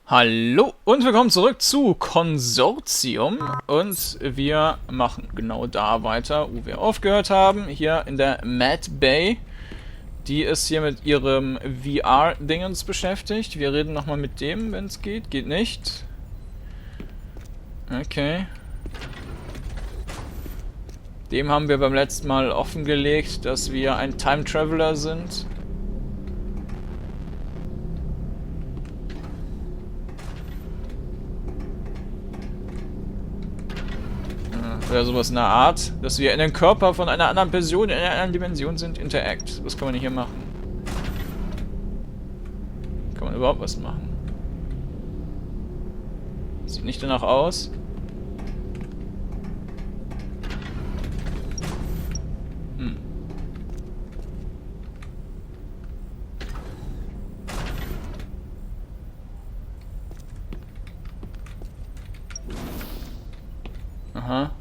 Hallo und willkommen zurück zu Consortium und wir machen genau da weiter, wo wir aufgehört haben, hier in der Mad Bay. Die ist hier mit ihrem VR-Dingens beschäftigt. Wir reden nochmal mit dem, wenn es geht. Geht nicht. Okay. Dem haben wir beim letzten Mal offengelegt, dass wir ein Time Traveler sind. Oder sowas in der Art, dass wir in den Körper von einer anderen Person in einer anderen Dimension sind. Interact. Was kann man hier machen? Kann man überhaupt was machen? Sieht nicht danach aus. Aha.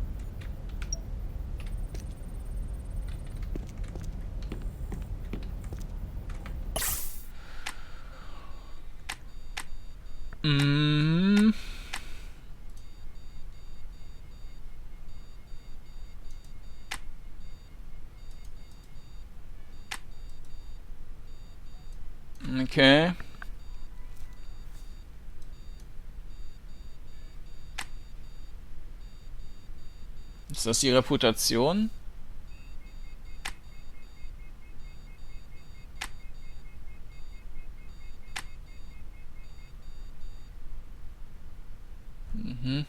Okay. Ist das die Reputation? Mhm.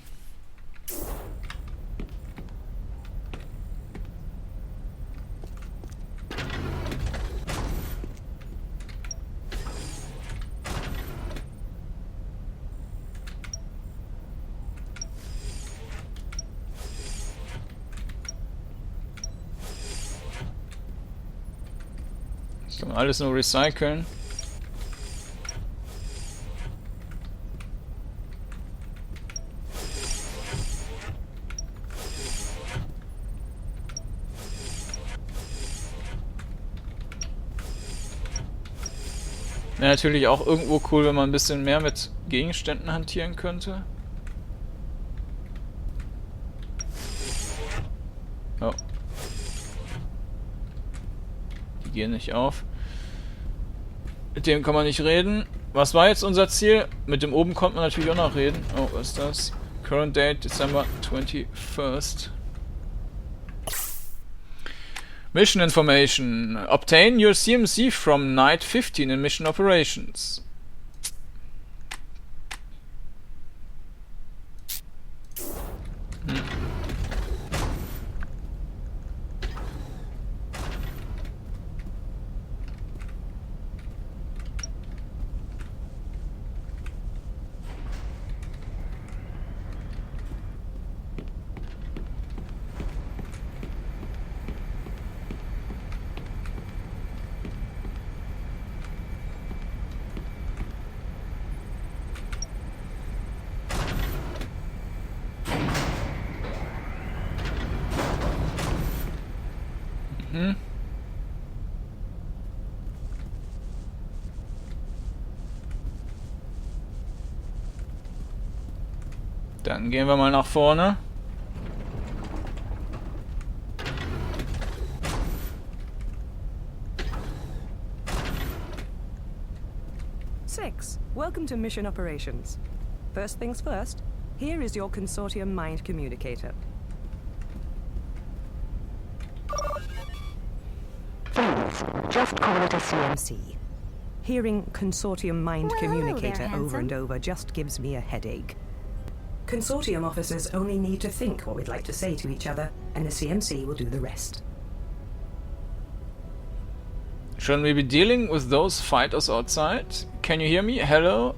Das kann man alles nur recyceln. Wäre natürlich auch irgendwo cool, wenn man ein bisschen mehr mit Gegenständen hantieren könnte. Oh. Die gehen nicht auf. Mit dem kann man nicht reden. Was war jetzt unser Ziel? Mit dem oben konnte man natürlich auch noch reden. Oh, was ist das? Current Date, December 21st. Mission Information. Obtain your CMC from Night 15 in Mission Operations. Dann gehen wir mal nach vorne. Six, welcome to Mission Operations. First things first, here is your Consortium mind communicator. Just call it a CMC. Hearing Consortium mind communicator over and over just gives me a headache. Consortium officers only need to think what we'd like to say to each other, and the CMC will do the rest. Shouldn't we be dealing with those fighters outside? Can you hear me? Hello?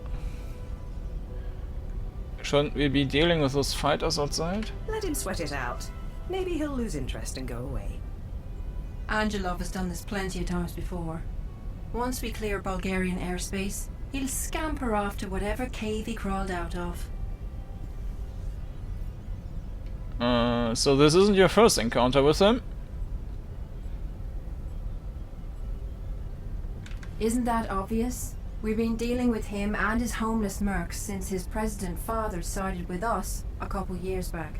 Shouldn't we be dealing with those fighters outside? Let him sweat it out. Maybe he'll lose interest and go away. Angelov has done this plenty of times before. Once we clear Bulgarian airspace, he'll scamper off to whatever cave he crawled out of. So this isn't your first encounter with him? Isn't that obvious? We've been dealing with him and his homeless mercs since his president father sided with us a couple years back.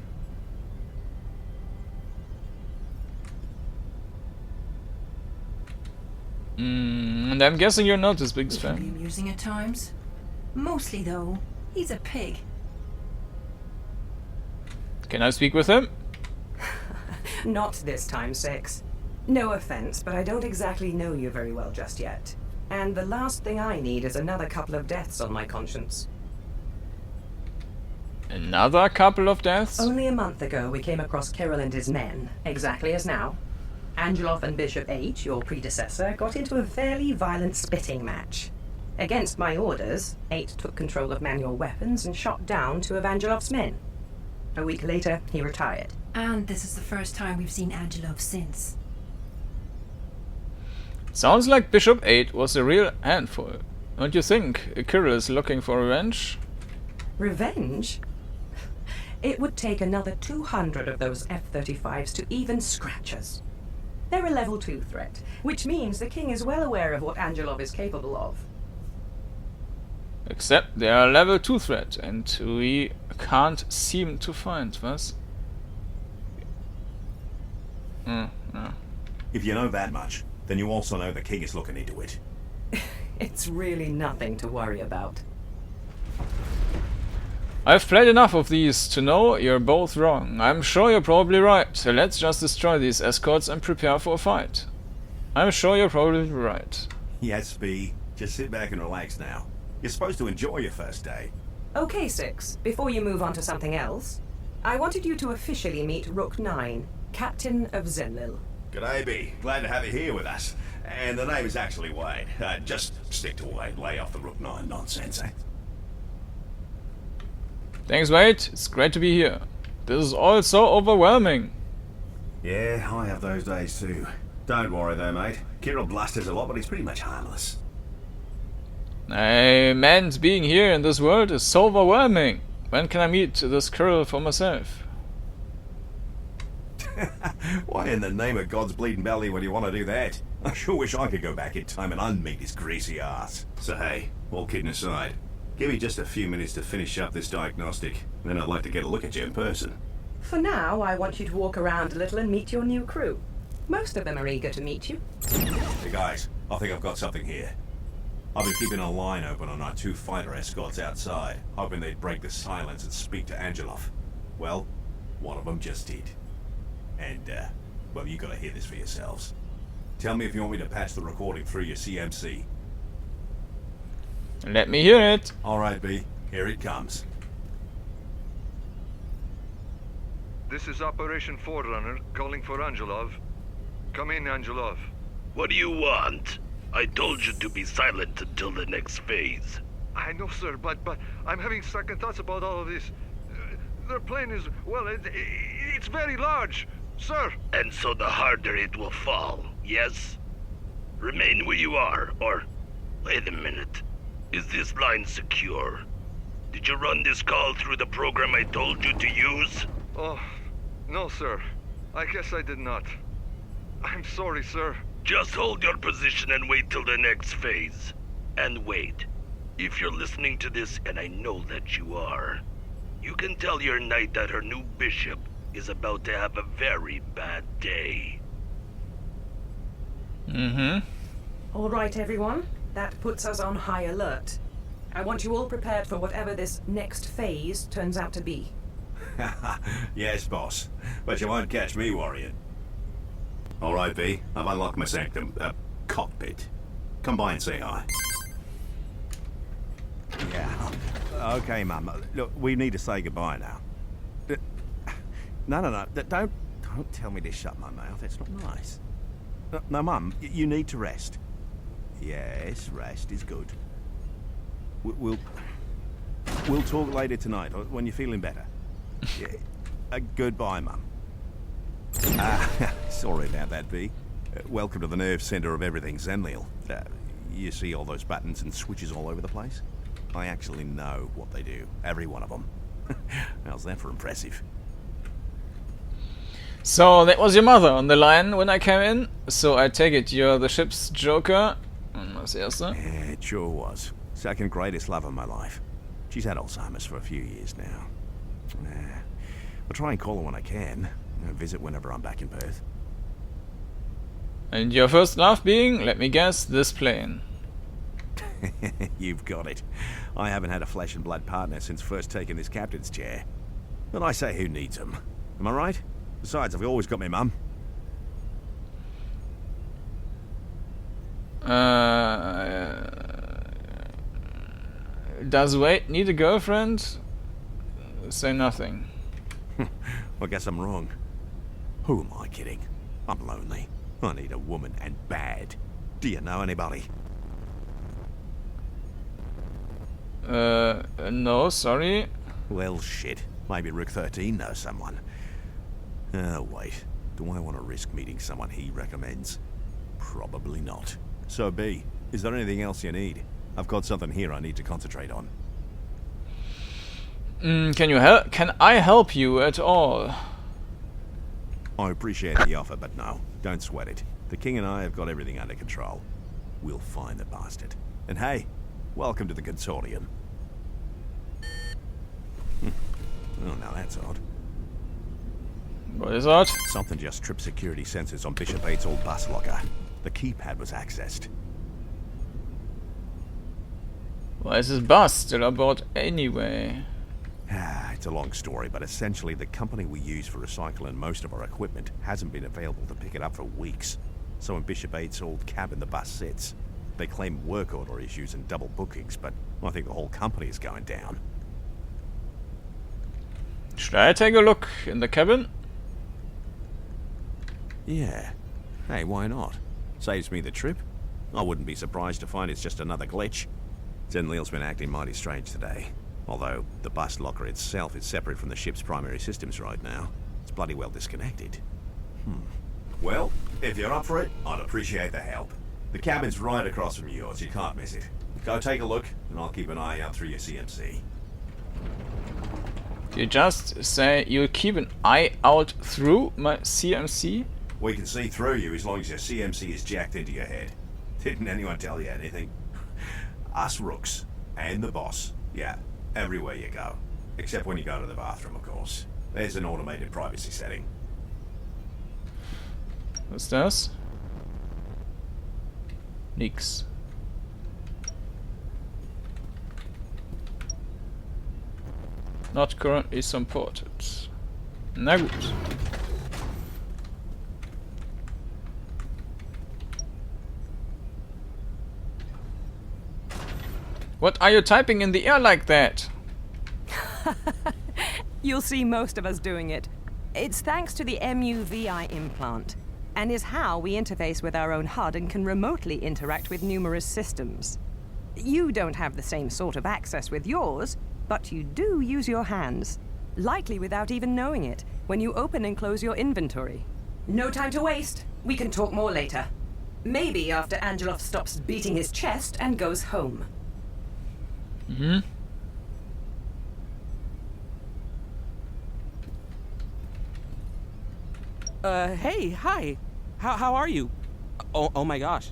And I'm guessing you're not his biggest It can be fan. amusing at times. Mostly, though, he's a pig. Can I speak with him? Not this time, Six. No offense, but I don't exactly know you very well just yet. And the last thing I need is another couple of deaths on my conscience. Another couple of deaths? Only a month ago, we came across Kiril and his men, exactly as now. Angelov and Bishop H, your predecessor, got into a fairly violent spitting match. Against my orders, 8 took control of manual weapons and shot down 2 of Angelov's men. A week later, he retired. And this is the first time we've seen Angelov since. Sounds like Bishop 8 was a real handful. Don't you think Kiril is looking for revenge? Revenge? It would take another 200 of those F-35s to even scratch us. They're a level 2 threat, which means the king is well aware of what Angelov is capable of. Except they are a level 2 threat, and we can't seem to find, was? No. If you know that much, then you also know the king is looking into it. It's really nothing to worry about. I've played enough of these to know you're both wrong. I'm sure you're probably right. So let's just destroy these escorts and prepare for a fight. I'm sure you're probably right. Yes, B. Just sit back and relax now. You're supposed to enjoy your first day. Okay, Six, before you move on to something else, I wanted you to officially meet Rook 9, Captain of Zenlil. G'day, B. Glad to have you here with us. And the name is actually Wade. Just stick to Wade. Lay off the Rook 9 nonsense, eh? Thanks, Wade. It's great to be here. This is all so overwhelming. Yeah, I have those days too. Don't worry though, mate. Kiril blusters a lot, but he's pretty much harmless. I meant being here in this world is so overwhelming. When can I meet this Kiril for myself? Why in the name of God's bleeding belly would you want to do that? I sure wish I could go back in time and unmeet his greasy ass. So hey, all kidding aside, give me just a few minutes to finish up this diagnostic, and then I'd like to get a look at you in person. For now, I want you to walk around a little and meet your new crew. Most of them are eager to meet you. Hey guys, I think I've got something here. I've been keeping a line open on our 2 fighter escorts outside, hoping they'd break the silence and speak to Angelov. Well, one of them just did. And, well, you gotta hear this for yourselves. Tell me if you want me to patch the recording through your CMC. Let me hear it. Alright, B. Here it comes. This is Operation Forerunner calling for Angelov. Come in, Angelov. What do you want? I told you to be silent until the next phase. I know, sir, but I'm having second thoughts about all of this. Their plane is, well, it's very large, sir. And so the harder it will fall, yes? Remain where you are, or... Wait a minute. Is this line secure? Did you run this call through the program I told you to use? Oh, no, sir. I guess I did not. I'm sorry, sir. Just hold your position and wait till the next phase. And wait. If you're listening to this, and I know that you are, you can tell your knight that her new bishop is about to have a very bad day. All right, everyone. That puts us on high alert. I want you all prepared for whatever this next phase turns out to be. Yes, boss. But you won't catch me worrying. Alright, B. I've unlocked my sanctum, cockpit. Come by and say hi. Yeah. Okay, Mum. Look, we need to say goodbye now. No. Don't tell me to shut my mouth. It's not nice. No, Mum. You need to rest. Yes, rest is good. We'll talk later tonight when you're feeling better. Yeah. Goodbye, Mum. Sorry about that, B. Welcome to the nerve center of everything Zenlil. You see all those buttons and switches all over the place? I actually know what they do. Every one of them. How's that for impressive? So that was your mother on the line when I came in. So I take it you're the ship's joker. das erste. Yeah, it sure was. Second greatest love of my life. She's had Alzheimer's for a few years now. I'll try and call her when I can. Visit whenever I'm back in Perth. And your first love being, let me guess, this plane. You've got it. I haven't had a flesh and blood partner since first taking this captain's chair. But I say, who needs them? Am I right? Besides, I've always got my mum. Does Wade need a girlfriend? Say nothing. I guess I'm wrong. Who am I kidding? I'm lonely. I need a woman, and bad. Do you know anybody? No, sorry. Well, shit. Maybe Rook 13 knows someone. Oh, wait. Do I want to risk meeting someone he recommends? Probably not. So, B, is there anything else you need? I've got something here I need to concentrate on. Can you help? Can I help you at all? I appreciate the offer, but no. Don't sweat it. The King and I have got everything under control. We'll find the bastard. And hey, welcome to the Consortium. Oh, now that's odd. What is that? Something just tripped security sensors on Bishop 8's old bus locker. The keypad was accessed. Why is this bus still aboard anyway? It's a long story, but essentially the company we use for recycling most of our equipment hasn't been available to pick it up for weeks. So in Bishop 8's old cabin the bus sits. They claim work order issues and double bookings, but I think the whole company is going down. Should I take a look in the cabin? Yeah. Hey, why not? Saves me the trip. I wouldn't be surprised to find it's just another glitch. Zenliel's been acting mighty strange today. Although the bus locker itself is separate from the ship's primary systems right now. It's bloody well disconnected. Well, if you're up for it, I'd appreciate the help. The cabin's right across from yours, you can't miss it. Go take a look, and I'll keep an eye out through your CMC. You just say you'll keep an eye out through my CMC? We can see through you as long as your CMC is jacked into your head. Didn't anyone tell you anything? Us rooks, and the boss, yeah, everywhere you go. Except when you go to the bathroom, of course. There's an automated privacy setting. What's das? Nix. Not currently supported. Na gut. What are you typing in the air like that? You'll see most of us doing it. It's thanks to the MUVI implant, and is how we interface with our own HUD and can remotely interact with numerous systems. You don't have the same sort of access with yours, but you do use your hands, likely without even knowing it, when you open and close your inventory. No time to waste. We can talk more later. Maybe after Angelov stops beating his chest and goes home. Mm-hmm. Hey, hi. How are you? Oh my gosh.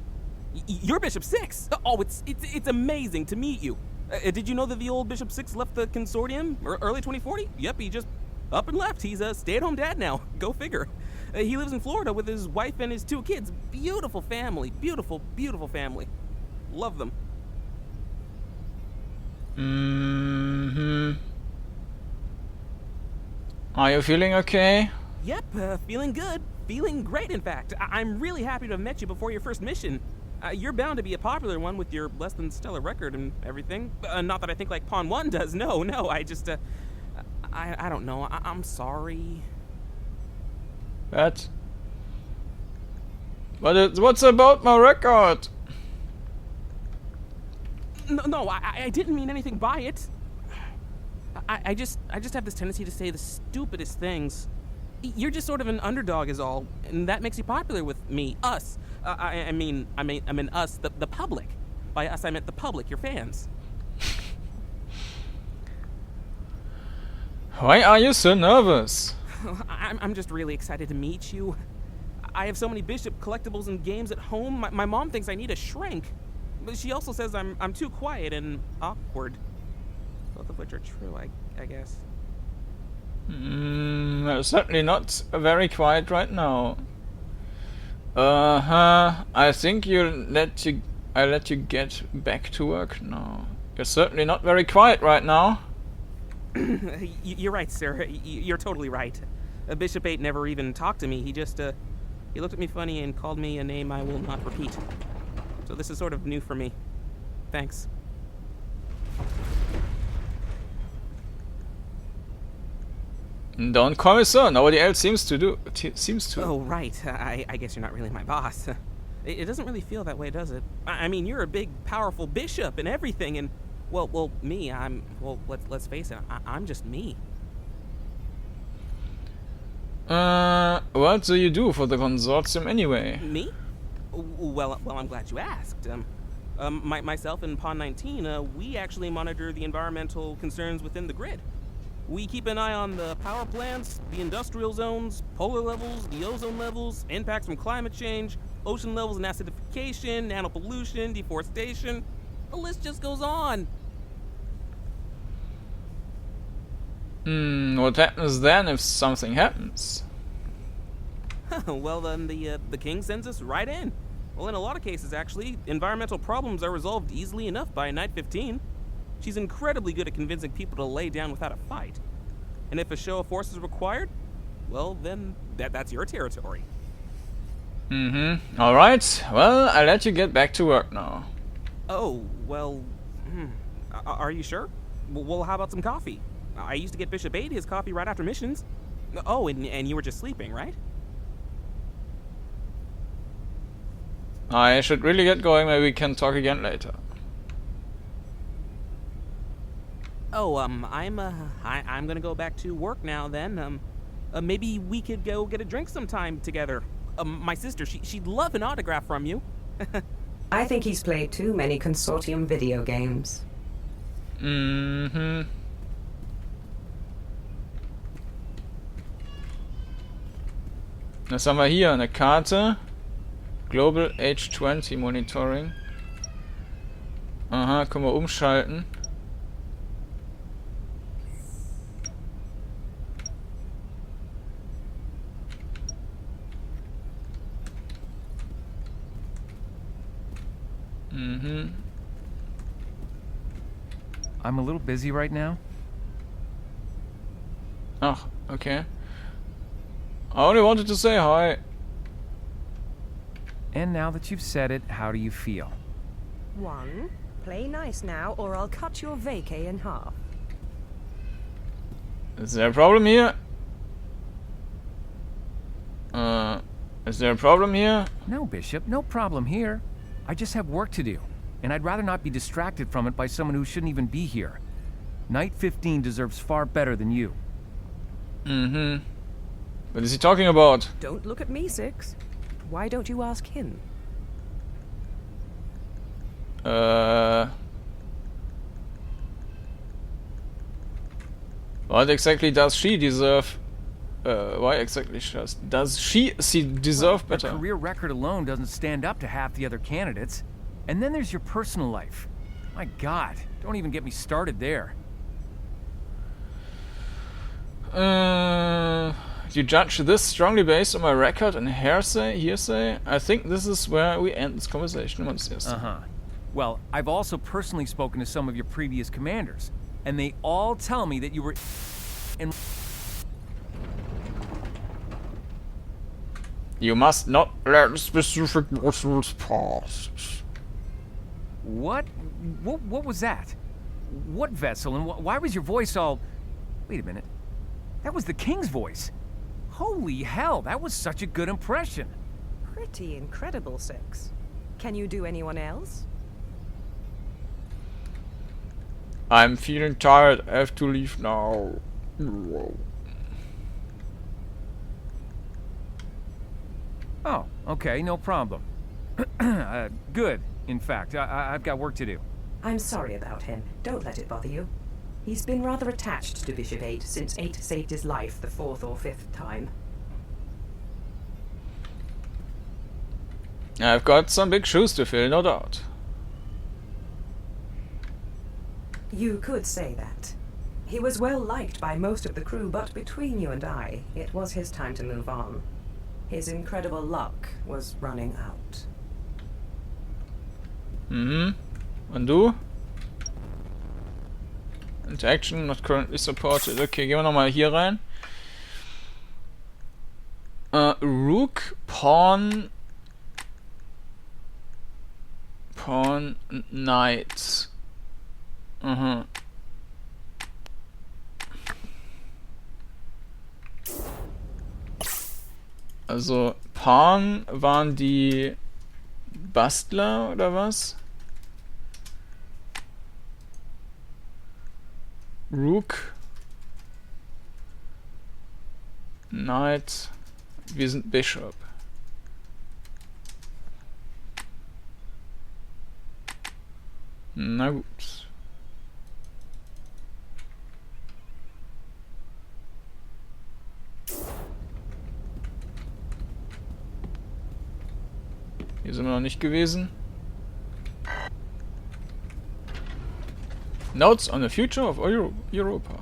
You're Bishop 6. Oh, it's amazing to meet you. Did you know that the old Bishop 6 left the Consortium early 2040? Yep, he just up and left. He's a stay-at-home dad now. Go figure. He lives in Florida with his wife and his 2 kids. Beautiful family. Beautiful, beautiful family. Love them. Mm-hmm. Are you feeling okay? Yep, feeling good. Feeling great, in fact. I'm really happy to have met you before your first mission. You're bound to be a popular one with your less than stellar record and everything. Not that I think like Pawn 1 does. No, I just, I don't know. I'm sorry. What? What's about my record? No, I didn't mean anything by it. I just have this tendency to say the stupidest things. You're just sort of an underdog is all, and that makes you popular with me, us. I mean us, the public. By us, I meant the public, your fans. Why are you so nervous? I'm just really excited to meet you. I have so many Bishop collectibles and games at home. My mom thinks I need a shrink. But she also says I'm too quiet and awkward. Both of which are true, I guess. Certainly not very quiet right now. I think I let you get back to work now. You're certainly not very quiet right now. You're right, sir. You're totally right. Bishop 8 never even talked to me. He just, he looked at me funny and called me a name I will not repeat. So this is sort of new for me. Thanks. Don't call me sir. Nobody else seems to. Oh, right. I guess you're not really my boss. It doesn't really feel that way, does it? I mean, you're a big, powerful bishop and everything, and well, me. Let's face it. I'm just me. What do you do for the Consortium anyway? Me? Well, I'm glad you asked. Myself and Pawn 19, we actually monitor the environmental concerns within the grid. We keep an eye on the power plants, the industrial zones, polar levels, the ozone levels, impacts from climate change, ocean levels and acidification, nanopollution, deforestation. The list just goes on. What happens then if something happens? Well, then the king sends us right in. Well, in a lot of cases, actually, environmental problems are resolved easily enough by Night 15. She's incredibly good at convincing people to lay down without a fight. And if a show of force is required, well, then that's your territory. Alright, well, I'll let you get back to work now. Oh, well, are you sure? Well, how about some coffee? I used to get Bishop 8 his coffee right after missions. Oh, and you were just sleeping, right? I should really get going. Maybe we can talk again later. Oh, I'm gonna go back to work now then. Maybe we could go get a drink sometime together. My sister, she'd love an autograph from you. I think he's played too many Consortium video games. Was haben wir hier? Eine Karte. Global H20 Monitoring. Aha, können wir umschalten. I'm a little busy right now. Ach, okay. I only wanted to say hi. And now that you've said it, how do you feel? 1. Play nice now, or I'll cut your vacay in half. Is there a problem here? Is there a problem here? No, Bishop, no problem here. I just have work to do, and I'd rather not be distracted from it by someone who shouldn't even be here. Night 15 deserves far better than you. What is he talking about? Don't look at me, 6. Why don't you ask him? What exactly does she deserve? Why exactly does she deserve better? Her career record alone doesn't stand up to half the other candidates. And then there's your personal life. My God, don't even get me started there. You judge this strongly based on my record and hearsay? I think this is where we end this conversation once yes. Well, I've also personally spoken to some of your previous commanders, and they all tell me that you were in... You must not let specific muscles pass. What was that? What vessel, and why was your voice all... Wait a minute. That was the king's voice. Holy hell, that was such a good impression. Pretty incredible, 6. Can you do anyone else? I'm feeling tired. I have to leave now. Oh, okay, no problem. Good, in fact. I've got work to do. I'm sorry about him. Don't let it bother you. He's been rather attached to Bishop 8 since 8 saved his life the 4th or 5th time. I've got some big shoes to fill, no doubt. You could say that. He was well liked by most of the crew, but between you and I, it was his time to move on. His incredible luck was running out. Mhm. Und du? Interaction not currently supported. Okay, gehen wir nochmal hier rein. Rook, Pawn, Knight. Mhm. Also, Pawn waren die Bastler oder was? Rook. Knight. Wir sind Bishop. Na gut. Hier sind wir noch nicht gewesen. Notes on the future of Europa.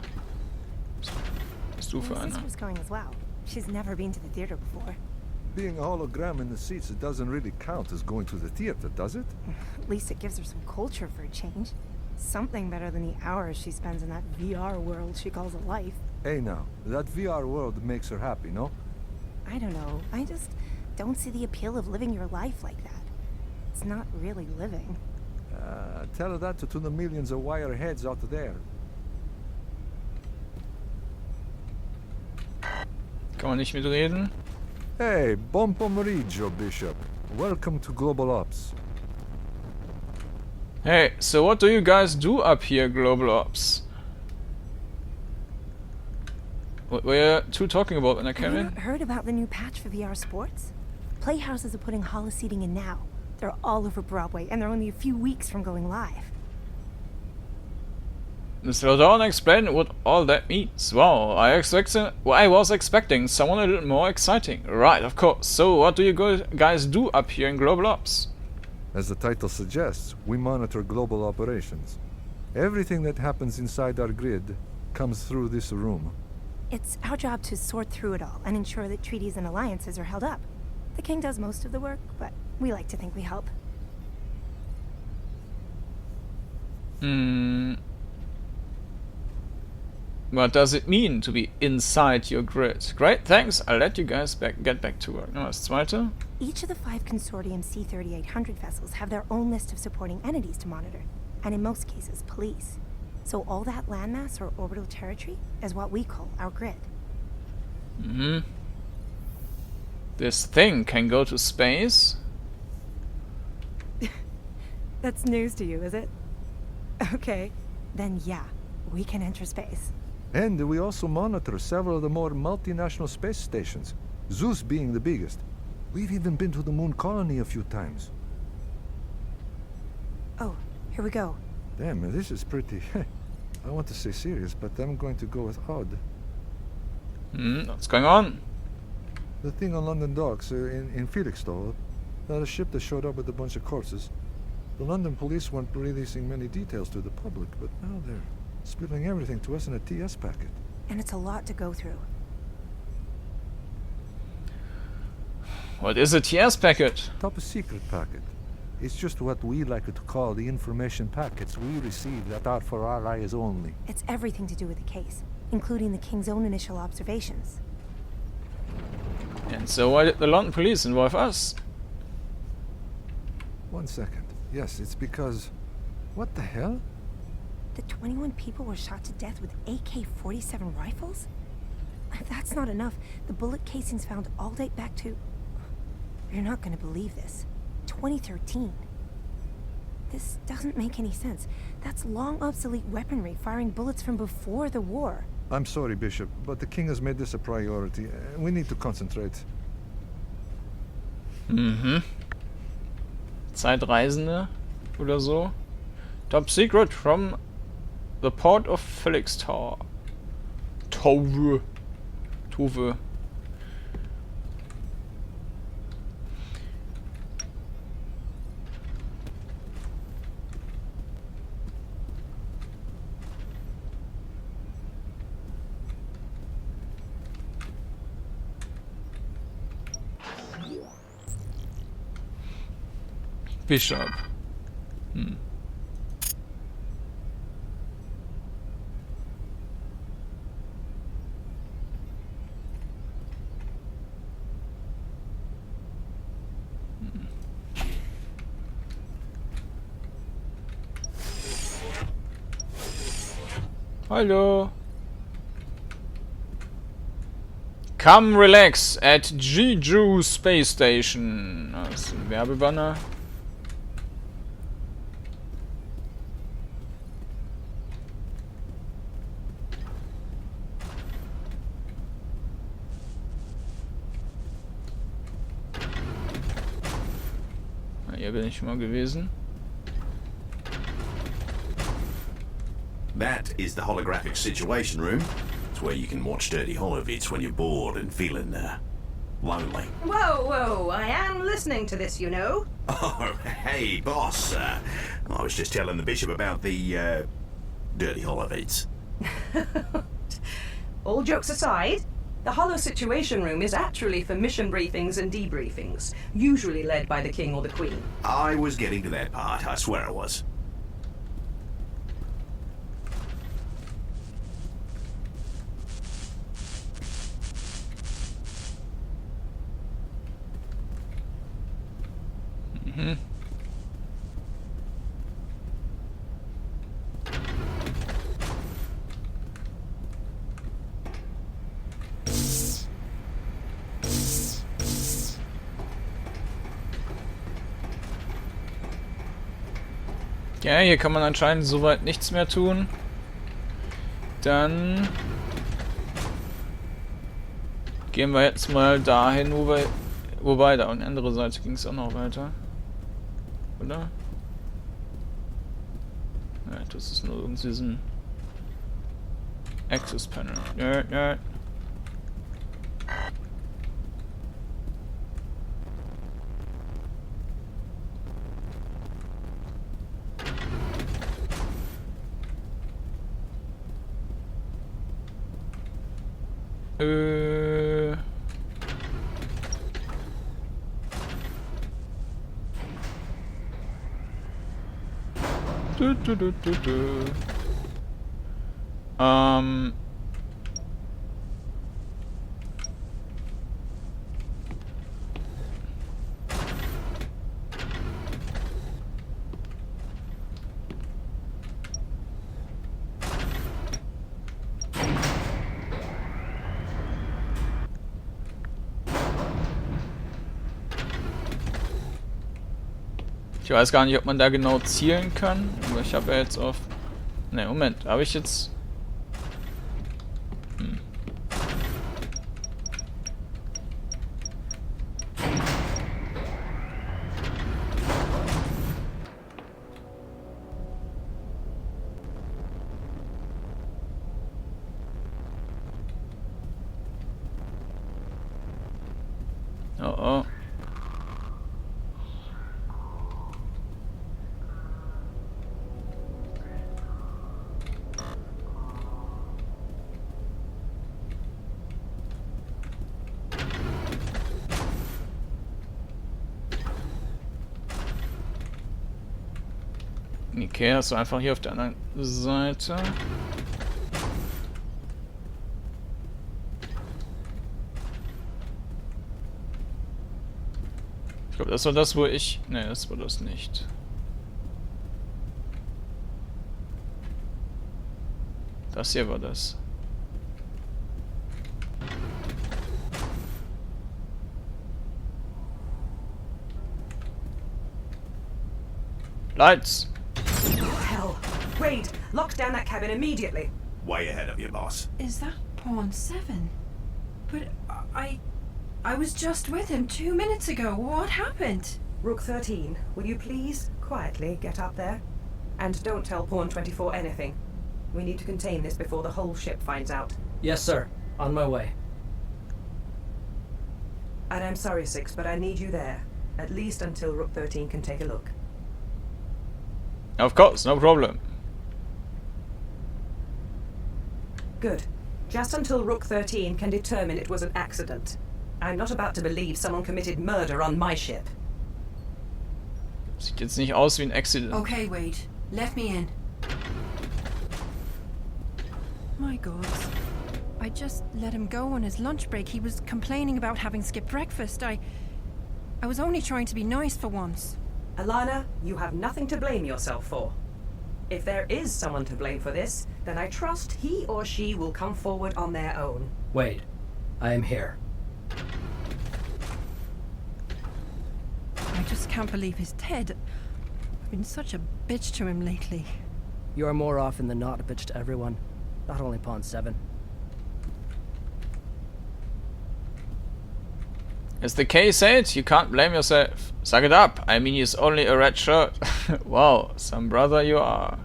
Was bist du für My einer? sister's going as well. She's never been to the theater before. Being a hologram in the seats, it doesn't really count as going to the theater, does it? At least it gives her some culture for a change. Something better than the hours she spends in that VR world she calls a life. Hey now, that VR world makes her happy, no? I don't know. I just don't see the appeal of living your life like that. It's not really living. Tell her that to the millions of wireheads out there. Kann man nicht mitreden? Hey, buon pomeriggio, Bishop. Welcome to Global Ops. Hey, so what do you guys do up here, Global Ops? What were you two talking about when I came Have you in? not heard about the new patch for VR sports? Playhouses are putting holo-seating in now. They're all over Broadway, and they're only a few weeks from going live. Slow down and explain what all that means. Wow, I was expecting someone a little more exciting. Right, of course. So what do you guys do up here in Global Ops? As the title suggests, we monitor global operations. Everything that happens inside our grid comes through this room. It's our job to sort through it all and ensure that treaties and alliances are held up. The king does most of the work, but we like to think we help. What does it mean to be inside your grid? Great, thanks. I'll let you guys get back to work. No, das zweite. Each of the 5 Consortium C-3800 vessels have their own list of supporting entities to monitor, and in most cases, police. So all that landmass or orbital territory is what we call our grid. This thing can go to space? That's news to you, is it? Okay. Then yeah, we can enter space. And we also monitor several of the more multinational space stations, Zeus being the biggest. We've even been to the moon colony a few times. Oh, here we go. Damn, this is pretty... I want to say serious, but I'm going to go with odd. What's going on? The thing on London docks in Felixstowe, not a ship that showed up with a bunch of corpses. The London police weren't releasing many details to the public, but now they're spilling everything to us in a TS packet. And it's a lot to go through. What is a TS packet? Top secret packet. It's just what we like to call the information packets we receive that are for our eyes only. It's everything to do with the case, including the king's own initial observations. And so why did the London police involve us? 1 second. Yes, it's because... What the hell? The 21 people were shot to death with AK-47 rifles? If that's not enough, the bullet casings found all date back to... You're not gonna believe this. 2013. This doesn't make any sense. That's long obsolete weaponry firing bullets from before the war. I'm sorry, Bishop, but the king has made this a priority. We need to concentrate. Zeitreisende oder so. Top secret from the port of Felixstowe. Tove. Bishop. Hallo. Come relax at Jeju Space Station. Das ist ein Werbebanner. Hier bin ich schon mal gewesen. That is the holographic situation room. It's where you can watch dirty holovids when you're bored and feeling lonely. Whoa, whoa, I am listening to this, you know. Oh, hey, boss. I was just telling the bishop about the dirty holovids. All jokes aside, the Holo Situation Room is actually for mission briefings and debriefings, usually led by the King or the Queen. I was getting to that part, I swear I was. Ja, hier kann man anscheinend soweit nichts mehr tun. Dann gehen wir jetzt mal dahin, wobei da an die andere Seite ging es auch noch weiter. Oder? Ja, das ist nur irgendwie so ein Access Panel. Ja. Ich weiß gar nicht, ob man da genau zielen kann. Aber ich habe ja jetzt auf... Ne, Moment. Habe ich jetzt... Oh oh. Okay, hast du einfach hier auf der anderen Seite. Ich glaube, das war das, wo ich... Ne, das war das nicht. Das hier war das. Lights! Hell. Wade, lock down that cabin immediately. Way ahead of you, boss. Is that Pawn 7? But I was just with him 2 minutes ago. What happened? Rook 13, will you please quietly get up there? And don't tell Pawn 24 anything. We need to contain this before the whole ship finds out. Yes, sir. On my way. And I'm sorry, Six, but I need you there. At least until Rook 13 can take a look. Of course, no problem. Good. Just until Rook 13 can determine it was an accident. I'm not about to believe someone committed murder on my ship. Sieht jetzt nicht aus wie ein Accident. Okay, Wade. Let me in. My God. I just let him go on his lunch break. He was complaining about having skipped breakfast. I was only trying to be nice for once. Alana, you have nothing to blame yourself for. If there is someone to blame for this, then I trust he or she will come forward on their own. Wade, I am here. I just can't believe he's dead. I've been such a bitch to him lately. You are more often than not a bitch to everyone, not only Pawn 7. As the K said, you can't blame yourself. Suck it up. I mean, he's only a red shirt. Wow, some brother you are.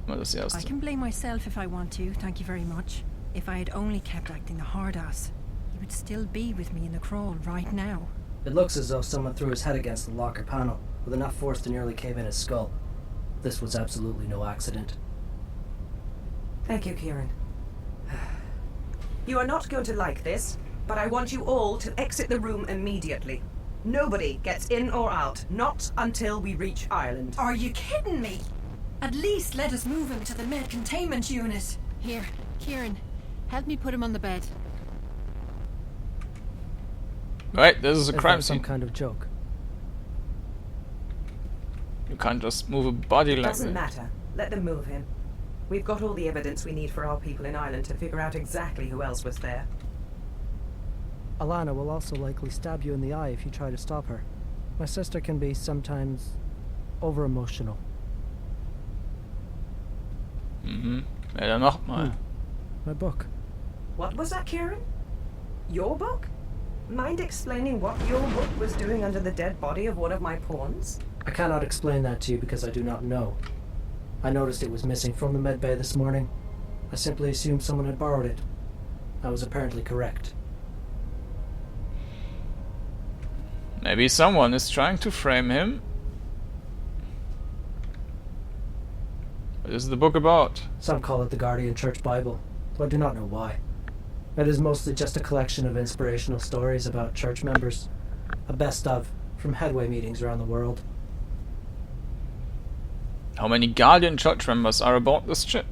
Mal das I erste. can blame myself if I want to, thank you very much. If I had only kept acting the hard ass, he would still be with me in the crawl right now. It looks as though someone threw his head against the locker panel, with enough force to nearly cave in his skull. This was absolutely no accident. Thank you, Kieran. You are not going to like this, but I want you all to exit the room immediately. Nobody gets in or out, not until we reach Ireland. Are you kidding me? At least let us move him to the med containment unit. Here, Kieran, help me put him on the bed. Right, this is a crime that some scene. kind of joke? You can't just move a body like Doesn't that. matter. Let them move him. We've got all the evidence we need for our people in Ireland to figure out exactly who else was there. Alana will also likely stab you in the eye if you try to stop her. My sister can be sometimes over-emotional. Ja, nochmal. My book. What was that, Kieran? Your book? Mind explaining what your book was doing under the dead body of one of my pawns? I cannot explain that to you because I do not know. I noticed it was missing from the med bay this morning. I simply assumed someone had borrowed it. I was apparently correct. Maybe someone is trying to frame him. What is the book about? Some call it the Guardian Church Bible, though I do not know why. It is mostly just a collection of inspirational stories about church members. A best of from headway meetings around the world. How many Guardian Church members are aboard this ship?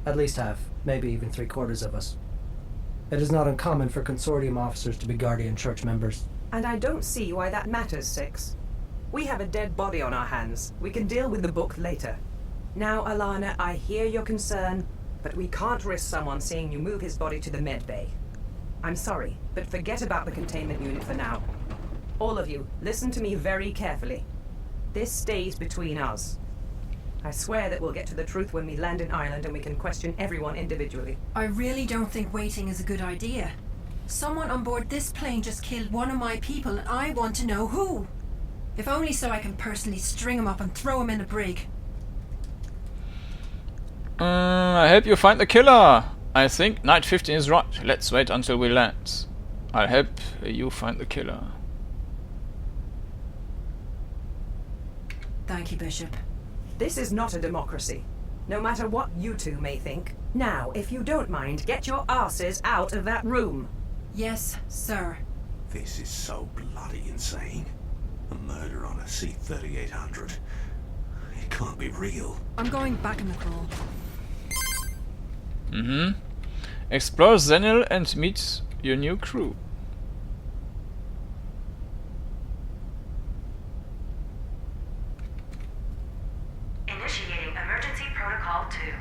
At least half, maybe even 3/4 of us. It is not uncommon for Consortium officers to be Guardian Church members. And I don't see why that matters, Six. We have a dead body on our hands. We can deal with the book later. Now, Alana, I hear your concern, but we can't risk someone seeing you move his body to the med bay. I'm sorry, but forget about the containment unit for now. All of you, listen to me very carefully. This stays between us. I swear that we'll get to the truth when we land in Ireland and we can question everyone individually. I really don't think waiting is a good idea. Someone on board this plane just killed one of my people and I want to know who. If only so I can personally string him up and throw him in a brig. I help you find the killer. I think Night 15 is right. Let's wait until we land. I'll help you find the killer. Thank you, Bishop. This is not a democracy, no matter what you two may think. Now, if you don't mind, get your asses out of that room. Yes, sir. This is so bloody insane. A murder on a C-3800. It can't be real. I'm going back in the crawl. Explore Zenil and meet your new crew. Initiating emergency protocol 2.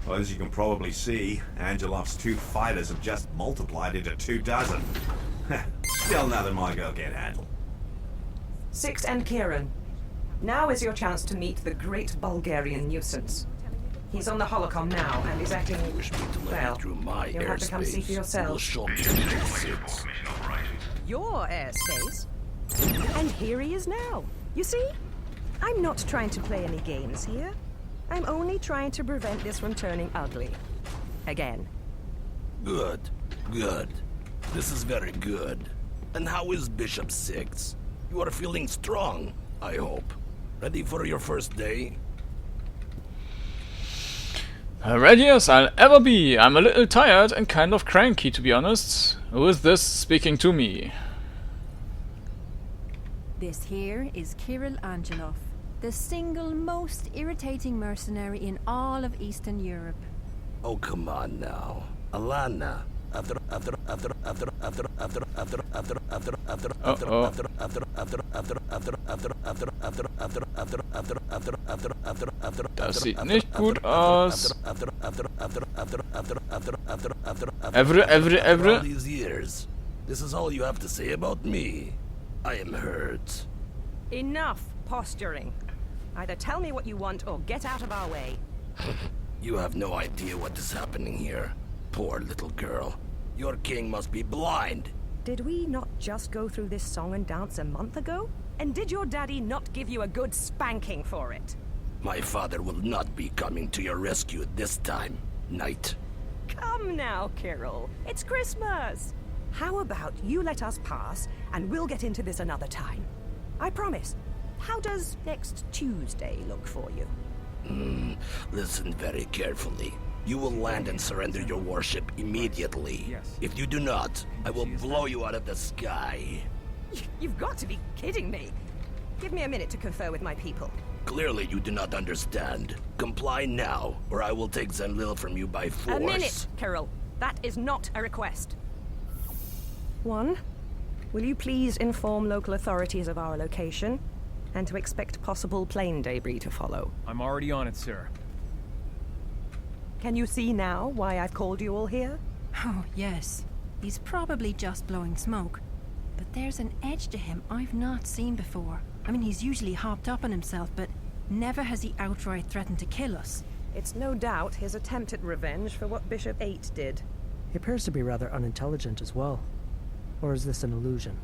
Well, as you can probably see, Angelov's 2 fighters have just multiplied into 24. Still nothing my girl can't handle. Six and Kieran, now is your chance to meet the great Bulgarian nuisance. He's on the holocom now and is acting, well, you'll have to come see for yourselves. Your airspace? And here he is now. You see? I'm not trying to play any games here. I'm only trying to prevent this from turning ugly. Again. Good, good. This is very good. And how is Bishop 6? You are feeling strong, I hope. Ready for your first day? Ready as I'll ever be. I'm a little tired and kind of cranky, to be honest. Who is this speaking to me? This here is Kiril Angelov, the single most irritating mercenary in all of Eastern Europe. Oh, come on now. Alana. Das sieht nicht gut aus. All these years, this is all you have to say about me. I am hurt. Enough posturing. Either tell me what you want or get out of our way. You have no idea what is happening here. Poor little girl. Your king must be blind. Did we not just go through this song and dance a month ago? And did your daddy not give you a good spanking for it? My father will not be coming to your rescue this time, Knight. Come now, Kiril. It's Christmas. How about you let us pass, and we'll get into this another time? I promise. How does next Tuesday look for you? Listen very carefully. You will land and surrender your warship immediately. Yes. If you do not, I will blow you out of the sky. You've got to be kidding me. Give me a minute to confer with my people. Clearly you do not understand. Comply now, or I will take Zenlil from you by force. A minute, Kiril. That is not a request. 1. Will you please inform local authorities of our location, and to expect possible plane debris to follow? I'm already on it, sir. Can you see now why I've called you all here? Oh, yes. He's probably just blowing smoke. But there's an edge to him I've not seen before. I mean, he's usually hopped up on himself, but never has he outright threatened to kill us. It's no doubt his attempt at revenge for what Bishop 8 did. He appears to be rather unintelligent as well. Or is this an illusion?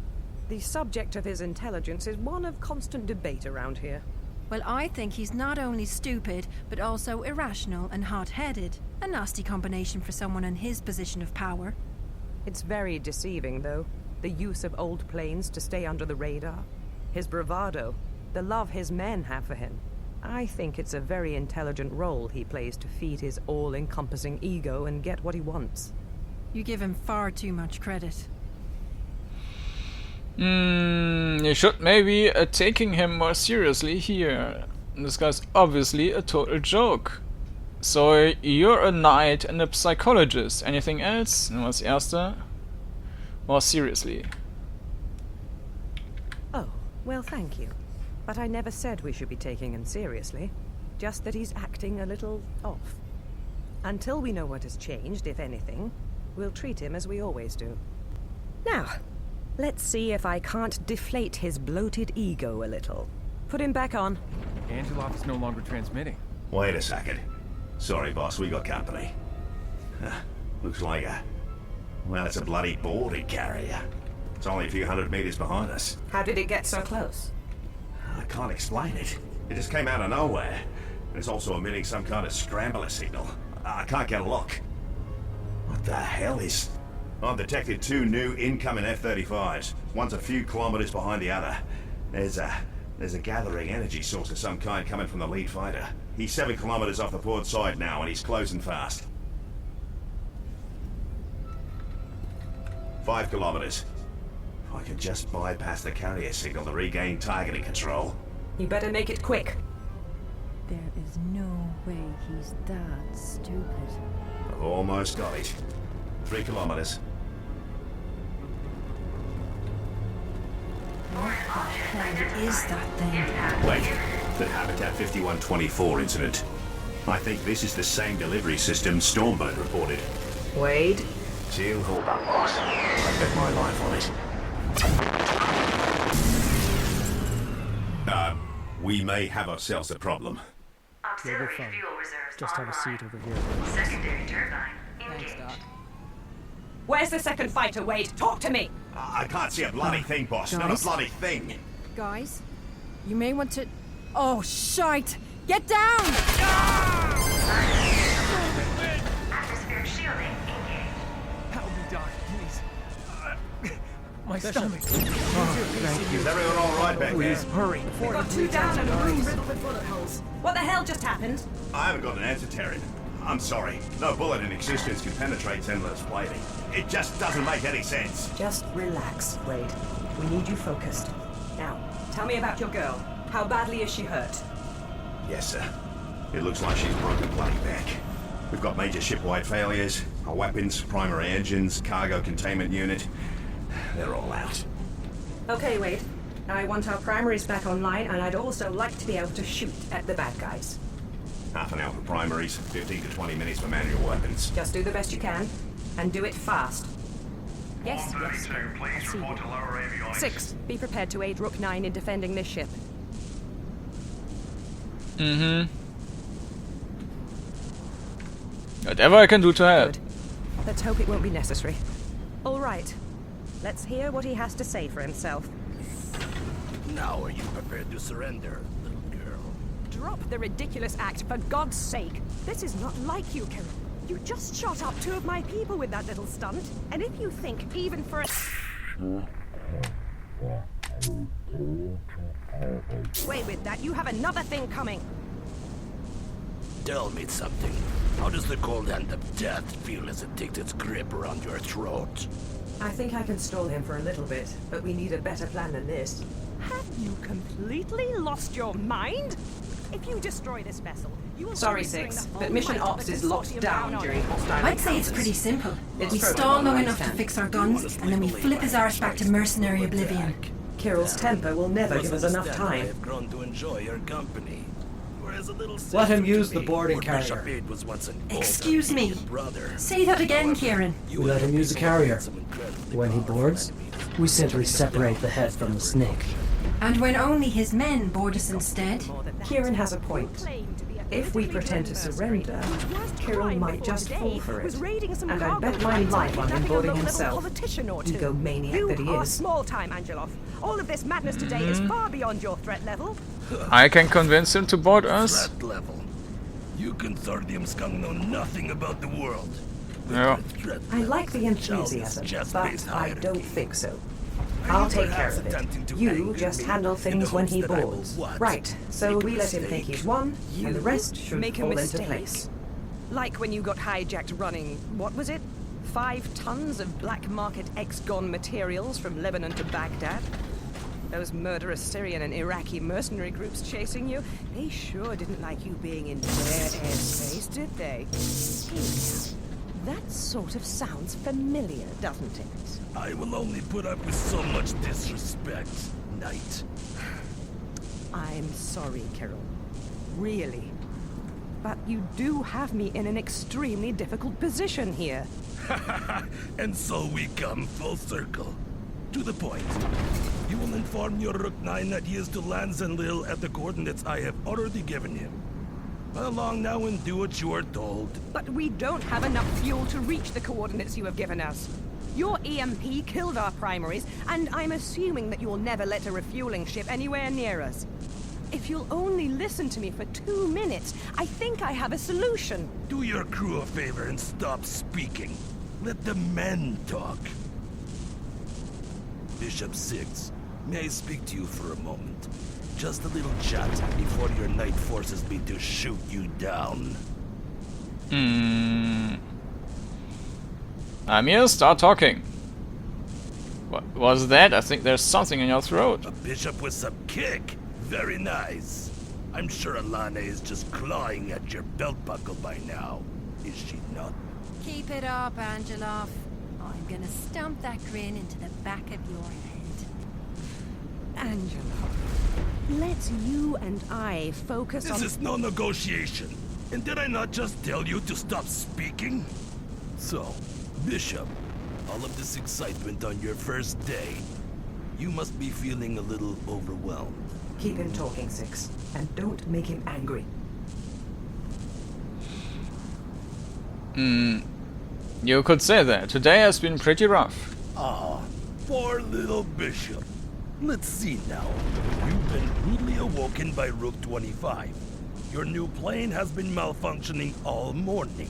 The subject of his intelligence is one of constant debate around here. Well, I think he's not only stupid, but also irrational and hot-headed. A nasty combination for someone in his position of power. It's very deceiving, though. The use of old planes to stay under the radar. His bravado. The love his men have for him. I think it's a very intelligent role he plays to feed his all-encompassing ego and get what he wants. You give him far too much credit. You should maybe taking him more seriously here. This guy's obviously a total joke. So, you're a knight and a psychologist. Anything else? Nur das erste. More seriously. Oh, well, thank you. But I never said we should be taking him seriously. Just that he's acting a little off. Until we know what has changed, if anything, we'll treat him as we always do. Now, let's see if I can't deflate his bloated ego a little. Put him back on. Angelov is no longer transmitting. Wait a second. Sorry, boss, we got company. Looks like it's a bloody boarding carrier. It's only a few hundred meters behind us. How did it get so close? I can't explain it. It just came out of nowhere. And it's also emitting some kind of scrambler signal. I can't get a look. What the hell is... I've detected 2 new incoming F-35s. One's a few kilometers behind the other. There's a gathering energy source of some kind coming from the lead fighter. He's 7 kilometers off the port side now, and he's closing fast. 5 kilometers. If I could just bypass the carrier signal to regain targeting control. You better make it quick. There is no way he's that stupid. I've almost got it. 3 kilometers. What the hell is that thing? Wait, the Habitat 5124 incident. I think this is the same delivery system Stormbird reported. Wade? She'll hold up, boss. I bet my life on it. We may have ourselves a problem. You'll be fine. Just have a seat over here. Secondary turbine engaged. Where's the second fighter, Wade? Talk to me! I can't see a bloody thing, boss. Not a Guys? bloody thing. Guys, you may want to... Oh, shite! Get down! Atmospheric shielding engaged. Help me, Doc, please. My stomach. Thank you. Is everyone all right back there? Please, hurry. We've got 2 down and a room riddled with bullet holes. What the hell just happened? I haven't got an answer, Terry. I'm sorry. No bullet in existence can penetrate Zenler's plating. It just doesn't make any sense. Just relax, Wade. We need you focused. Now, tell me about your girl. How badly is she hurt? Yes, sir. It looks like she's broken bloody back. We've got major ship-wide failures. Our weapons, primary engines, cargo containment unit. They're all out. Okay, Wade. I want our primaries back online, and I'd also like to be able to shoot at the bad guys. Half an hour for primaries, 15 to 20 minutes for manual weapons. Just do the best you can, and do it fast. Yes, yes. Please report to lower avionics. 6, be prepared to aid Rook 9 in defending this ship. Whatever I can do to help. Good. Let's hope it won't be necessary. All right. Let's hear what he has to say for himself. Now are you prepared to surrender, little girl? Drop the ridiculous act, for God's sake. This is not like you, Kiril. You just shot up 2 of my people with that little stunt. And if you think even for a... Wait with that, you have another thing coming. Tell me something. How does the cold hand of death feel as it takes its grip around your throat? I think I can stall him for a little bit, but we need a better plan than this. Have you completely lost your mind? If you destroy this vessel, you will... Sorry, 6, but mission ops is locked down during hostile I'd say it's pretty simple. We stall long enough to fix our guns, and then we flip his arse back to mercenary oblivion. Kiril's temper will never give us enough I time. have grown to enjoy your company. Whereas a little Let him sister use to the me, boarding or carrier. Bishop Aid was once an older Excuse me. Indian brother. Say that again, Kieran. You We let him use the carrier. some incredibly When he powerful boards, enemies. we simply separate the head from the snake. And when only his men board us instead. Kieran has a point. If we pretend to surrender, Kiril might just fall for it. And I'd bet my life on him boarding himself. Egomaniac that he You are is. small time, Angelov. All of this madness today is far beyond your threat level. I can convince him to board us. Threat level. You Consortium scum know nothing about the world. Yeah. I like the enthusiasm, but I don't think so. I'll take care of it. You just handle things when he boards. Right, so we let him think he's won, and the rest should Make a fall into mistake. place. Like when you got hijacked running, what was it? 5 tons of black market ex-gon materials from Lebanon to Baghdad? Those murderous Syrian and Iraqi mercenary groups chasing you, they sure didn't like you being in their airspace, did they? Hey, that sort of sounds familiar, doesn't it? I will only put up with so much disrespect, Knight. I'm sorry, Kiril. Really. But you do have me in an extremely difficult position here. And so we come full circle. To the point. You will inform your Rook 9 that he is to land Zenlil at the coordinates I have already given him. Run along now and do what you are told. But we don't have enough fuel to reach the coordinates you have given us. Your EMP killed our primaries, and I'm assuming that you'll never let a refueling ship anywhere near us. If you'll only listen to me for 2 minutes, I think I have a solution. Do your crew a favor and stop speaking. Let the men talk. Bishop 6, may I speak to you for a moment? Just a little chat before your knight forces me to shoot you down. I'm here, start talking. What was that? I think there's something in your throat. A bishop with some kick. Very nice. I'm sure Alana is just clawing at your belt buckle by now. Is she not? Keep it up, Angelov. I'm gonna stamp that grin into the back of your head. Angela, let's you and I focus on... This is no negotiation. And did I not just tell you to stop speaking? So, Bishop, all of this excitement on your first day, you must be feeling a little overwhelmed. Keep him talking, 6, and don't make him angry. You could say that. Today has been pretty rough. Ah, poor little Bishop. Let's see now. You've been rudely awoken by Rook 25. Your new plane has been malfunctioning all morning.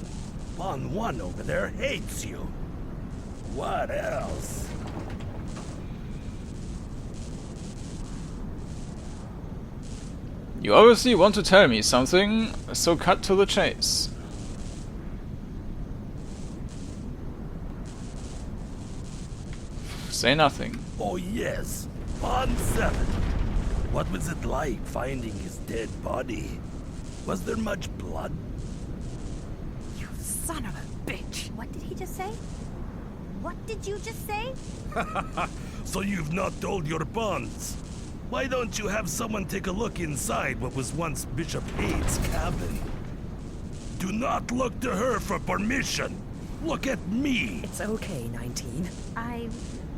Pawn 1 over there hates you. What else? You obviously want to tell me something, so cut to the chase. say nothing. Oh yes, Pawn 7. What was it like finding his dead body? Was there much blood? You son of a bitch! What did he just say? What did you just say? So you've not told your pawns. Why don't you have someone take a look inside what was once Bishop 8's cabin? Do not look to her for permission. Look at me. It's okay, 19.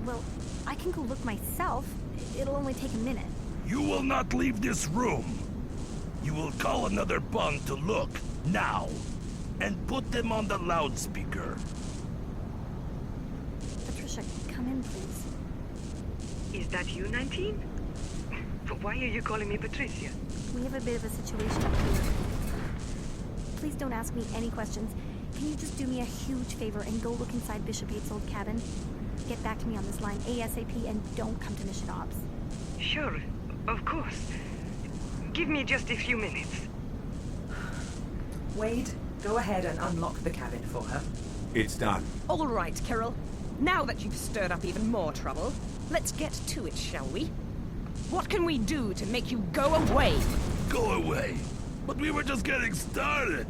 Well, I can go look myself. It'll only take a minute. You will not leave this room. You will call another pawn to look, now. And put them on the loudspeaker. Patricia, come in, please. Is that you, 19? Why are you calling me Patricia? We have a bit of a situation up here. Please don't ask me any questions. Can you just do me a huge favor and go look inside Bishop 8's old cabin? Get back to me on this line ASAP and don't come to Mission Ops. Sure, of course. Give me just a few minutes. Wade, go ahead and unlock the cabin for her. It's done. All right, Kiril. Now that you've stirred up even more trouble, let's get to it, shall we? What can we do to make you go away? Go away. But we were just getting started.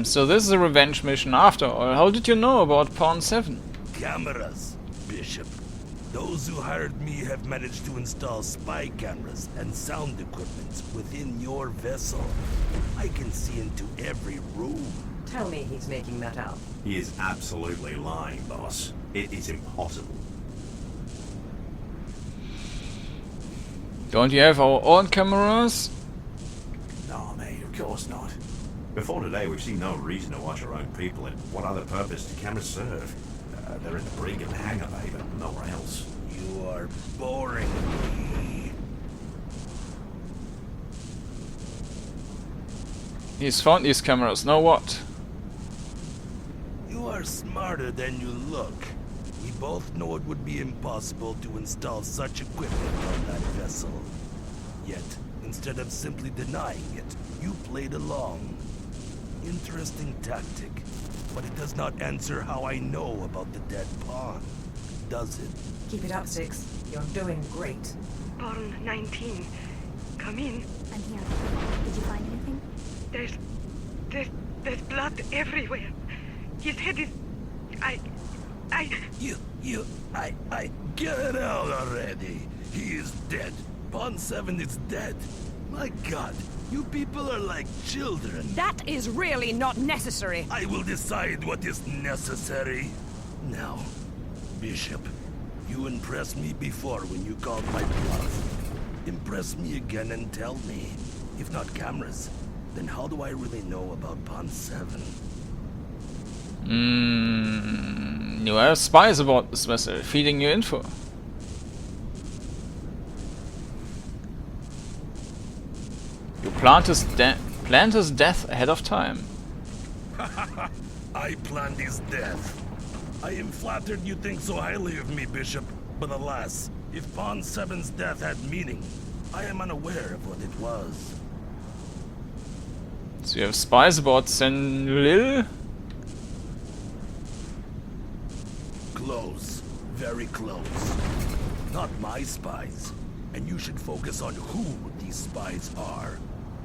So this is a revenge mission after all. How did you know about Pawn 7? Cameras, Bishop. Those who hired me have managed to install spy cameras and sound equipment within your vessel. I can see into every room. Tell me he's making that up. He is absolutely lying, boss. It is impossible. Don't you have our own cameras? No, mate, of course not. Before today, we've seen no reason to watch our own people, and what other purpose do cameras serve? They're in the brig and hangar bay, but nowhere else. You are boring me. He's found these cameras, now what? You are smarter than you look. We both know it would be impossible to install such equipment on that vessel. Yet, instead of simply denying it, you played along. Interesting tactic, but it does not answer how I know about the dead pawn, does it? Keep it up, 6. You're doing great. Pawn 19. Come in. I'm here. Did you find anything? There's blood everywhere. His head is... I... Get out already. He is dead. Pawn 7 is dead. My God, you people are like children. That is really not necessary. I will decide what is necessary. Now, Bishop, you impressed me before when you called my bluff. Impress me again and tell me. If not cameras, then how do I really know about Pawn 7? You have spies about this vessel, feeding you info. You planned his death ahead of time. I planned his death. I am flattered you think so highly of me, Bishop. But alas, if Pawn 7's death had meaning, I am unaware of what it was. So you have spies about Enwickler? Close. Very close. Not my spies. And you should focus on who these spies are.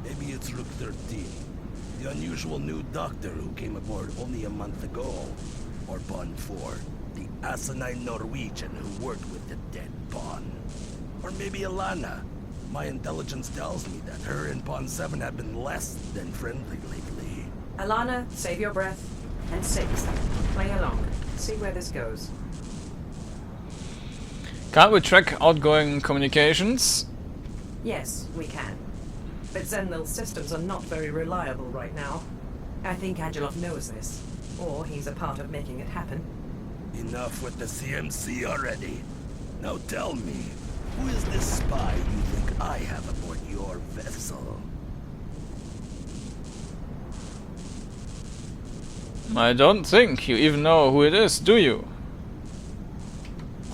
Maybe it's Rook 13, the unusual new doctor who came aboard only a month ago. Or Pawn 4, the asinine Norwegian who worked with the dead Pawn. Or maybe Alana. My intelligence tells me that her and Pawn 7 have been less than friendly lately. Alana, save your breath. And 6. Play along. See where this goes. Can't we track outgoing communications? Yes, we can. But Zenlil's systems are not very reliable right now. I think Angelov knows this. Or he's a part of making it happen. Enough with the CMC already. Now tell me, who is this spy you think I have aboard your vessel? I don't think you even know who it is, do you?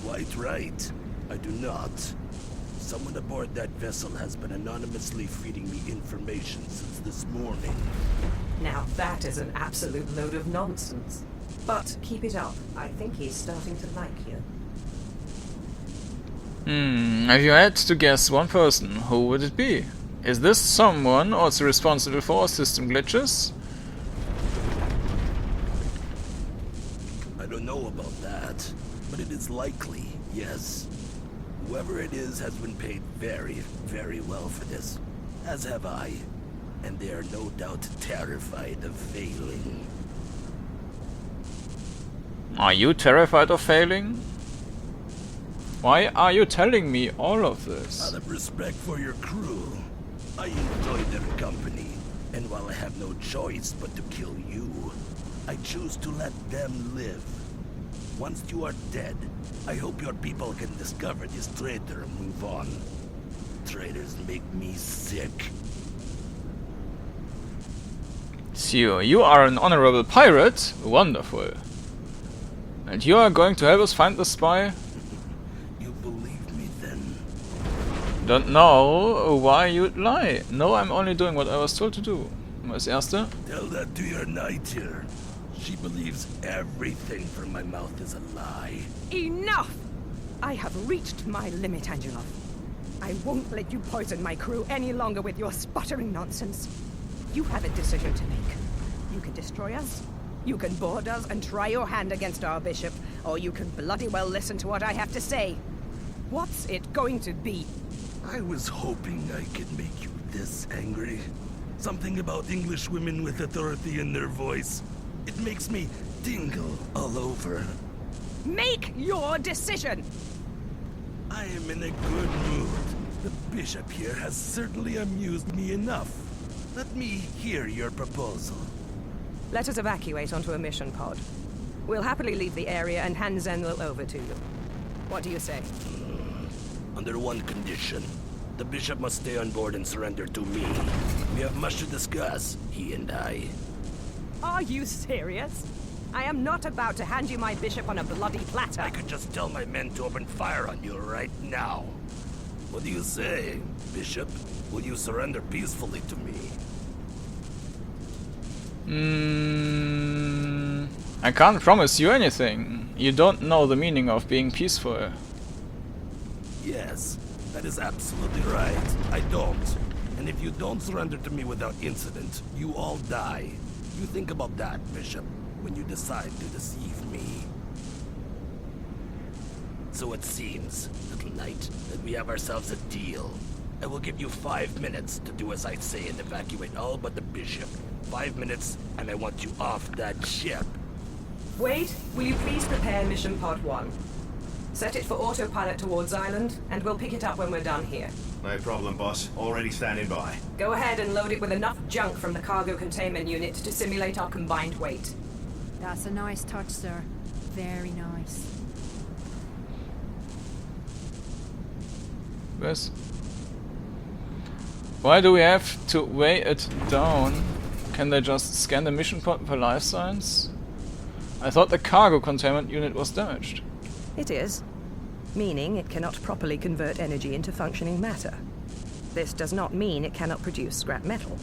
Quite right. I do not. Someone aboard that vessel has been anonymously feeding me information since this morning. Now that is an absolute load of nonsense. But keep it up. I think he's starting to like you. If you had to guess one person, who would it be? Is this someone also responsible for system glitches? I don't know about that, but it is likely, yes. Whoever it is has been paid very, very well for this, as have I. And they are no doubt terrified of failing. Are you terrified of failing? Why are you telling me all of this? Out of respect for your crew, I enjoy their company, and while I have no choice but to kill you, I choose to let them live. Once you are dead, I hope your people can discover this traitor and move on. Traitors make me sick. So, you are an honorable pirate? Wonderful. And you are going to help us find the spy? You believe me then? Don't know why you'd lie. No, I'm only doing what I was told to do. Was Erste? Tell that to your knight here. She believes everything from my mouth is a lie. Enough! I have reached my limit, Angelov. I won't let you poison my crew any longer with your sputtering nonsense. You have a decision to make. You can destroy us, you can board us and try your hand against our bishop, or you can bloody well listen to what I have to say. What's it going to be? I was hoping I could make you this angry. Something about English women with authority in their voice. It makes me tingle all over. Make your decision! I am in a good mood. The bishop here has certainly amused me enough. Let me hear your proposal. Let us evacuate onto a mission pod. We'll happily leave the area and hand Zenwell over to you. What do you say? Under one condition. The bishop must stay on board and surrender to me. We have much to discuss, he and I. Are you serious? I am not about to hand you my bishop on a bloody platter. I could just tell my men to open fire on you right now. What do you say, Bishop? Will you surrender peacefully to me? I can't promise you anything. You don't know the meaning of being peaceful. Yes, that is absolutely right. I don't. And if you don't surrender to me without incident, you all die. You think about that, Bishop, when you decide to deceive me. So it seems, little knight, that we have ourselves a deal. I will give you 5 minutes to do as I say and evacuate all but the bishop. 5 minutes, and I want you off that ship. Wade, will you please prepare Mission Pod 1? Set it for autopilot towards island, and we'll pick it up when we're done here. No problem, boss. Already standing by. Go ahead and load it with enough junk from the cargo containment unit to simulate our combined weight. That's a nice touch, sir. Very nice. Yes. Why do we have to weigh it down? Can they just scan the mission pod for life signs? I thought the cargo containment unit was damaged. It is, meaning it cannot properly convert energy into functioning matter. This does not mean it cannot produce scrap metal.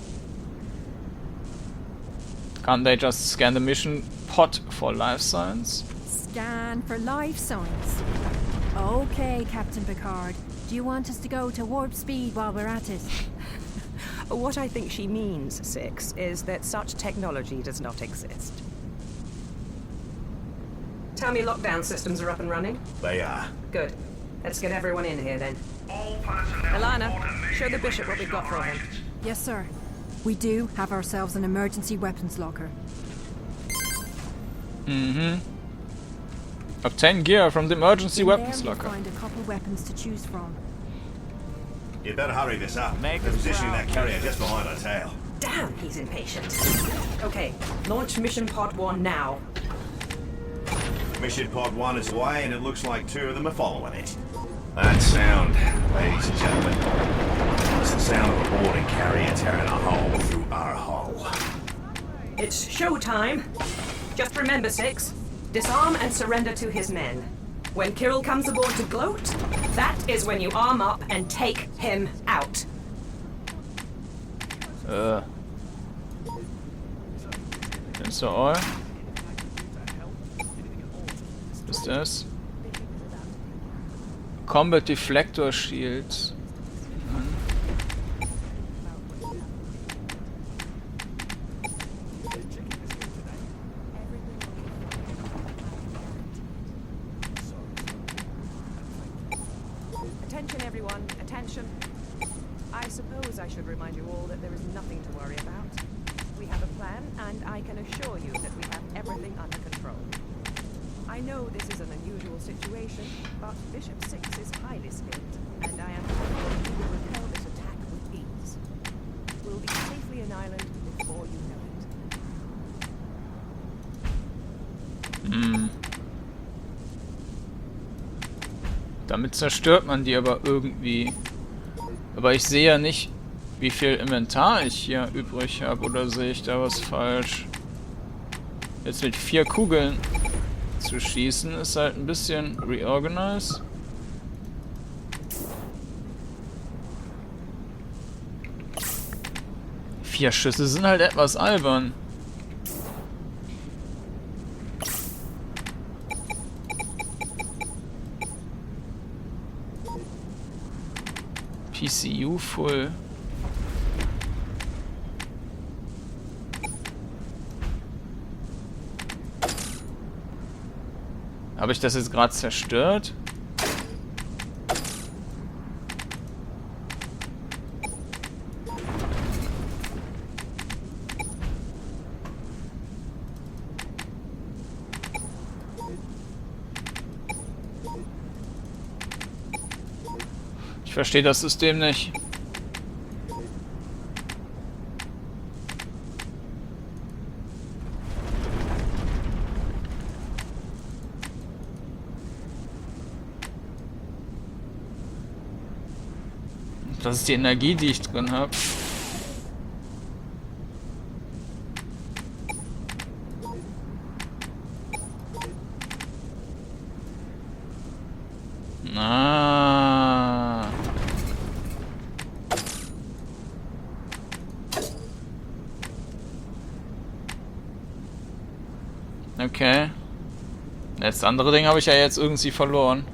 Can't they just scan the mission pod for life signs? Scan for life signs. Okay, Captain Picard. Do you want us to go to warp speed while we're at it? What I think she means, Six, is that such technology does not exist. Tell me lockdown systems are up and running? They are. Good. Let's get everyone in here then. All personnel Alana, show the bishop what we've got for him. Yes, sir. We do have ourselves an emergency weapons locker. Obtain gear from the emergency weapons There locker. you'll find a couple weapons to choose from. You better hurry this up. Make They're us positioning proud. that carrier just behind our tail. Damn, he's impatient. Okay, launch Mission Pod 1 now. Mission Pod 1 is away, and it looks like 2 of them are following it. That sound, ladies and gentlemen, is the sound of a boarding carrier tearing a hole through our hull. It's showtime. Just remember, Six. Disarm and surrender to his men. When Kiril comes aboard to gloat, that is when you arm up and take him out. That's all. Was ist das? Combat Deflector Shield. Attention everyone, attention. I suppose I should remind you all that there is nothing to worry about. We have a plan, and I can assure you that we have everything under control. I know this is an unusual situation, but Bishop 6 is highly skilled, and I am confident he will repel this attack with ease. We'll be safely in Ireland before you know it. Damit zerstört man die aber irgendwie. Aber ich sehe ja nicht, wie viel Inventar ich hier übrig habe. Oder sehe ich da was falsch? Jetzt mit 4 Kugeln zu schießen ist halt ein bisschen reorganized. Vier Schüsse sind halt etwas albern. PCU full. Habe ich das jetzt gerade zerstört? Ich verstehe das System nicht. Das ist die Energie, die ich drin habe. Ah. Okay. Das andere Ding habe ich ja jetzt irgendwie verloren.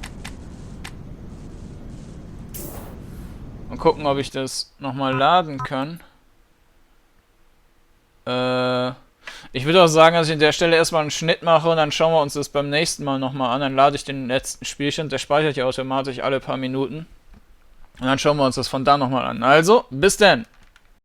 Mal gucken, ob ich das nochmal laden kann. Ich würde auch sagen, dass ich an der Stelle erstmal einen Schnitt mache und dann schauen wir uns das beim nächsten Mal nochmal an. Dann lade ich den letzten Spielstand, der speichert ja automatisch alle paar Minuten. Und dann schauen wir uns das von da nochmal an. Also, bis dann!